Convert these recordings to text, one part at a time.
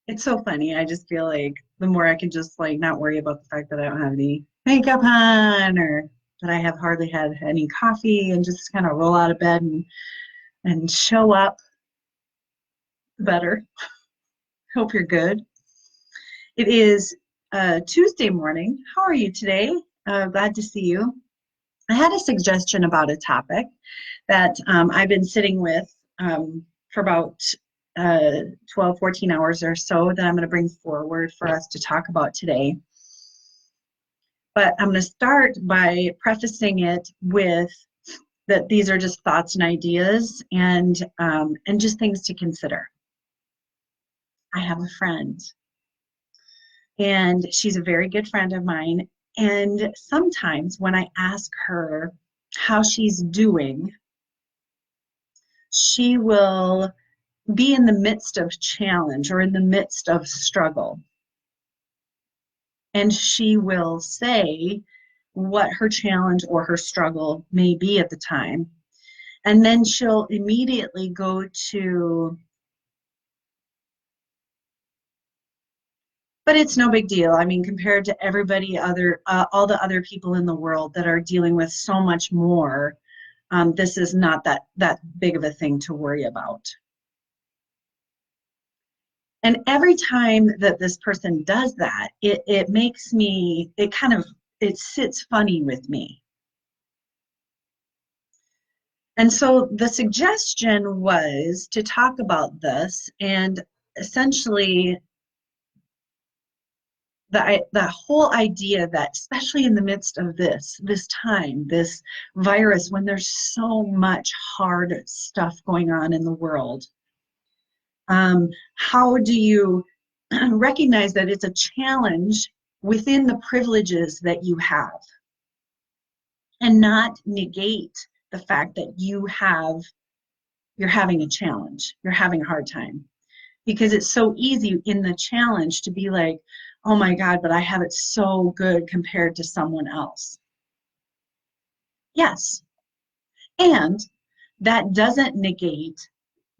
It's so funny. I just feel like the more I can just like not worry about the fact that I don't have any makeup on or that I have hardly had any coffee and just kind of roll out of bed and show up better. Hope you're good. It is Tuesday morning. How are you today? Glad to see you. I had a suggestion about a topic that I've been sitting with for about 12, 14 hours or so that I'm going to bring forward for us to talk about today. But I'm going to start by prefacing it with that these are just thoughts and ideas and just things to consider. I have a friend, and she's a very good friend of mine. And sometimes when I ask her how she's doing, she will be in the midst of challenge or in the midst of struggle. And she will say what her challenge or her struggle may be at the time. And then she'll immediately go to, but it's no big deal. I mean, compared to everybody other, all the other people in the world that are dealing with so much more, this is not that big of a thing to worry about. And every time that this person does that, it makes me, it sits funny with me. And so the suggestion was to talk about this and essentially the whole idea that, especially in the midst of this time, this virus, when there's so much hard stuff going on in the world, how do you recognize that it's a challenge within the privileges that you have and not negate the fact that you're having a challenge, you're having a hard time? Because it's so easy in the challenge to be like, oh my God, but I have it so good compared to someone else. Yes. And that doesn't negate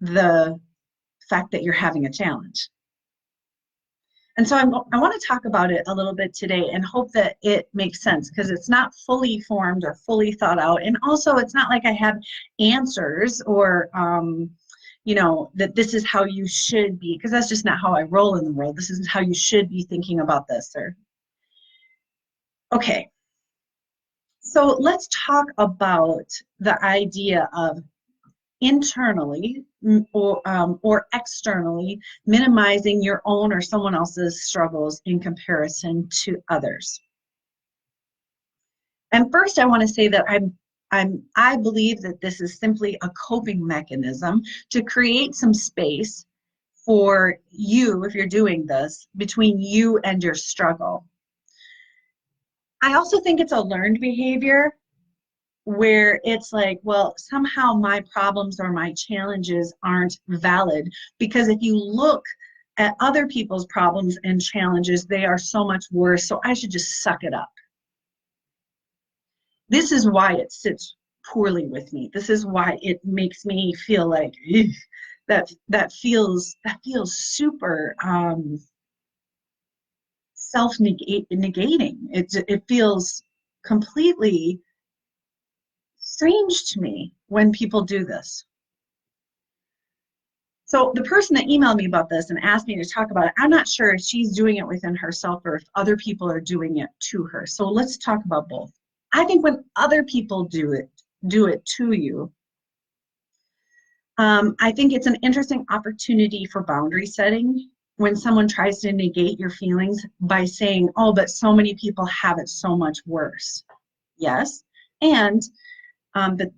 the fact that you're having a challenge. And so I want to talk about it a little bit today and hope that it makes sense, because it's not fully formed or fully thought out. And also, it's not like I have answers or, that this is how you should be, because that's just not how I roll in the world. This is how you should be thinking about this. Okay. So let's talk about the idea of internally or externally minimizing your own or someone else's struggles in comparison to others. And first, I want to say that I believe that this is simply a coping mechanism to create some space for you, if you're doing this, between you and your struggle. I also think it's a learned behavior where it's like, well, somehow my problems or my challenges aren't valid, because if you look at other people's problems and challenges, they are so much worse, so I should just suck it up. This is why it sits poorly with me. This is why it makes me feel like that feels super self-negating. It feels completely strange to me when people do this. So the person that emailed me about this and asked me to talk about it, I'm not sure if she's doing it within herself or if other people are doing it to her. So let's talk about both. I think when other people do it to you, I think it's an interesting opportunity for boundary setting when someone tries to negate your feelings by saying, oh, but so many people have it so much worse. Yes. And but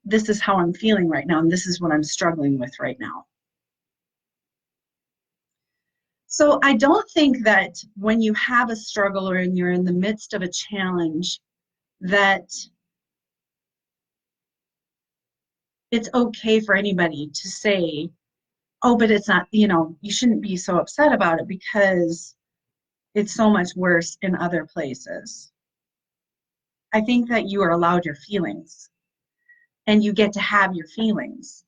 this is how I'm feeling right now, and this is what I'm struggling with right now. So I don't think that when you have a struggle or you're in the midst of a challenge, that it's okay for anybody to say, oh, but it's not, you shouldn't be so upset about it because it's so much worse in other places. I think that you are allowed your feelings and you get to have your feelings.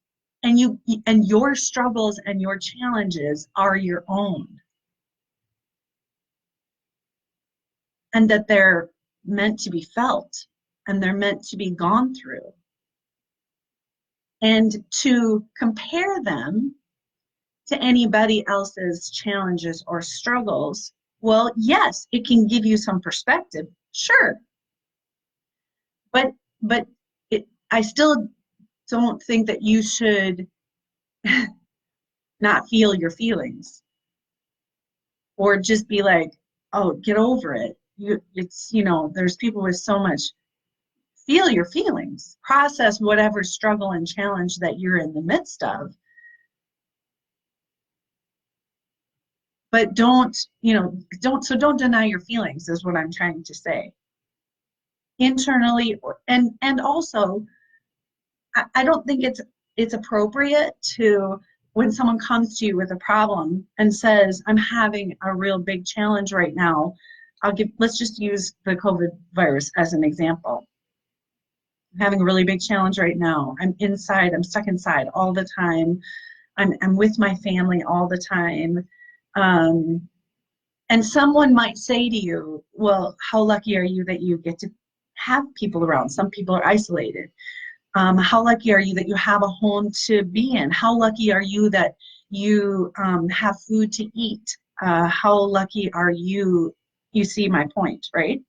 and your struggles and your challenges are your own, and that they're meant to be felt and they're meant to be gone through. And to compare them to anybody else's challenges or struggles, well, yes, it can give you some perspective, sure, but I still don't think that you should not feel your feelings or just be like, oh, get over it. There's people with so much. Feel your feelings, process whatever struggle and challenge that you're in the midst of, but don't deny your feelings is what I'm trying to say. Internally, and also, I don't think it's appropriate to, when someone comes to you with a problem and says, I'm having a real big challenge right now. Let's just use the COVID virus as an example. I'm having a really big challenge right now. I'm stuck inside all the time. I'm with my family all the time. And someone might say to you, well, how lucky are you that you get to have people around? Some people are isolated. How lucky are you that you have a home to be in? How lucky are you that you have food to eat? How lucky are you? You see my point, right?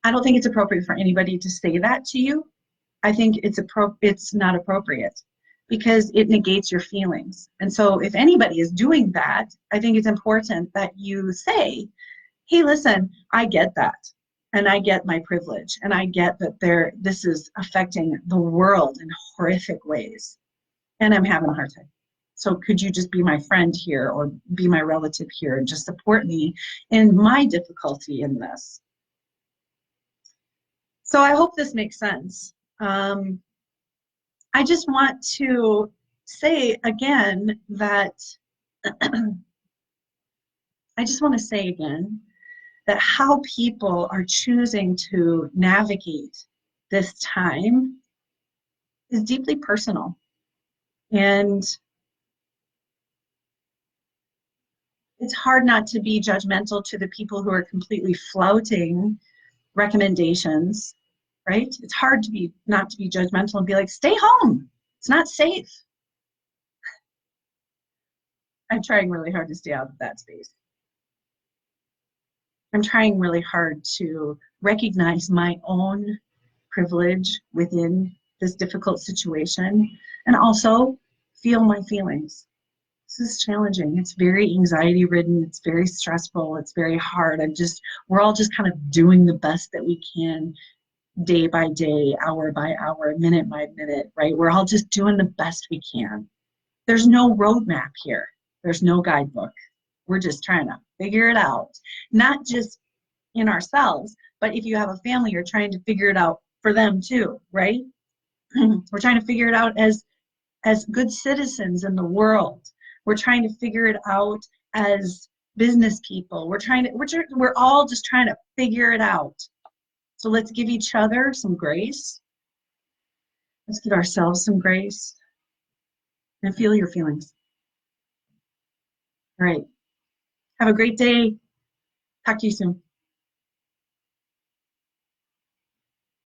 I don't think it's appropriate for anybody to say that to you. I think it's not appropriate because it negates your feelings. And so if anybody is doing that, I think it's important that you say, hey, listen, I get that. And I get my privilege. And I get that this is affecting the world in horrific ways. And I'm having a hard time. So could you just be my friend here or be my relative here and just support me in my difficulty in this? So I hope this makes sense. I just want to say again that how people are choosing to navigate this time is deeply personal. And it's hard not to be judgmental to the people who are completely flouting recommendations, right? It's hard not to be judgmental and be like, stay home. It's not safe. I'm trying really hard to stay out of that space. I'm trying really hard to recognize my own privilege within this difficult situation and also feel my feelings. This is challenging. It's very anxiety ridden. It's very stressful. It's very hard. We're all just kind of doing the best that we can day by day, hour by hour, minute by minute, right? We're all just doing the best we can. There's no roadmap here. There's no guidebook. We're just trying to figure it out, not just in ourselves, but if you have a family, you're trying to figure it out for them too, right? We're trying to figure it out as good citizens in the world. We're trying to figure it out as business people. We're all just trying to figure it out. So let's give each other some grace. Let's give ourselves some grace and feel your feelings. All right. Have a great day. Talk to you soon.